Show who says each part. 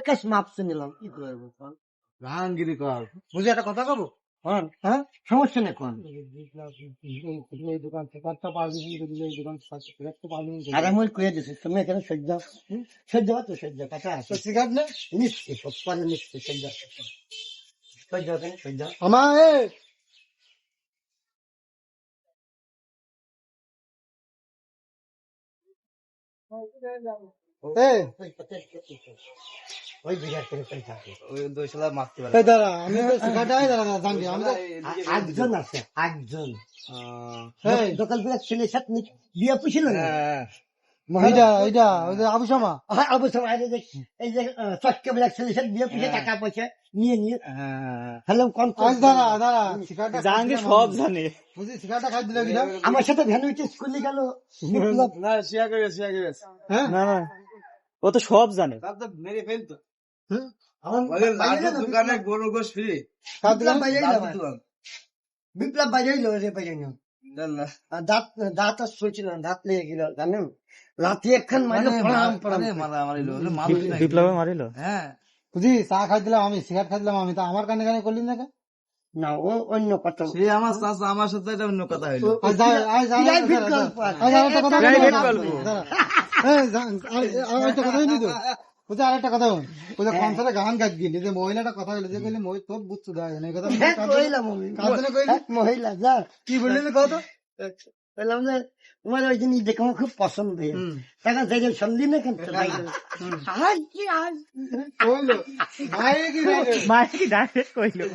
Speaker 1: কাশ মাপছে নিলাম কি করবো কোন
Speaker 2: রাহাঙ্গিরি কর।
Speaker 1: বুঝে একটা কথা কব কোন হ্যাঁ সমস্যা নেই কোন
Speaker 2: এই দোকান থেকে পারবি এই দোকান থেকে পারবি।
Speaker 1: আর আমি কয়ে দিছি তুমি এখানে সহ্য সহ্য তো সহ্য কথা আছে
Speaker 2: সিগারেট না
Speaker 1: নিশ্চয় সব পারে নিশ্চয় সহ্য সহ্য এখানে সহ্য
Speaker 2: আমার
Speaker 1: ওই বিঘা করে থাকে
Speaker 2: ওই দোষলা মারতে পারে।
Speaker 1: এই দাঁড়া আমি তো সিগারেট দাঁড়া জানি আমি তো একজন আছে একজন দোকান থেকে ছেলে সাথে বিয়ে পুছিল না
Speaker 2: এইটা ওই যে আবু শামা।
Speaker 1: অবশ্য এই যে চটকে বেলা ছেলে সাথে বিয়ে পুষে টাকা পয়সা নিয়ে নিয়ে হ্যালো কোন
Speaker 2: দাঁড়া জাহাঙ্গীর সব জানে। বুঝি সিগারেটটা খাই দিল কিনা
Speaker 1: আমার সাথে ভ্যান উঠে স্কুলে গেল
Speaker 2: না শিয়া করে
Speaker 3: হ্যাঁ না না ও তো সব জানে।
Speaker 2: তার তো মেরে ফেলতো।
Speaker 1: আমার
Speaker 2: দোকানে গরু গোশ ফ্রি।
Speaker 1: বিপ্লব বাজাই লো রে বাজাই না দাঁত দাঁত আর শুয়েছিল দাঁত লেগে গেল জানেন লাঠি একখান মারলে পড়াম পড়াম
Speaker 3: বিপ্লবে মারিল।
Speaker 2: হ্যাঁ বুঝি চা খাই দিলাম আমি, সিগারেট খাই দিলাম আমি, তা আমার কানে কানে করলি না?
Speaker 1: না ও অন্য কথা
Speaker 2: সে আমার চাচা, আমার সাথে এটা অন্য কথা হইলো। আরেকটা কথা কনসার্টে গান গাই গেলি যে মহিলাটা কথা হইলো যে কইলে তোর বুঝছো দেয় না কথা
Speaker 1: মহিলা যা
Speaker 2: কি বললি কথা
Speaker 1: বললাম যে তোমার ওই জিনিস দেখে আমার খুব পছন্দ তখন সেই সন্ধি না কেন
Speaker 2: কইলো মায়ে কি
Speaker 3: মায়ে কি ডাইরেক্ট কইলো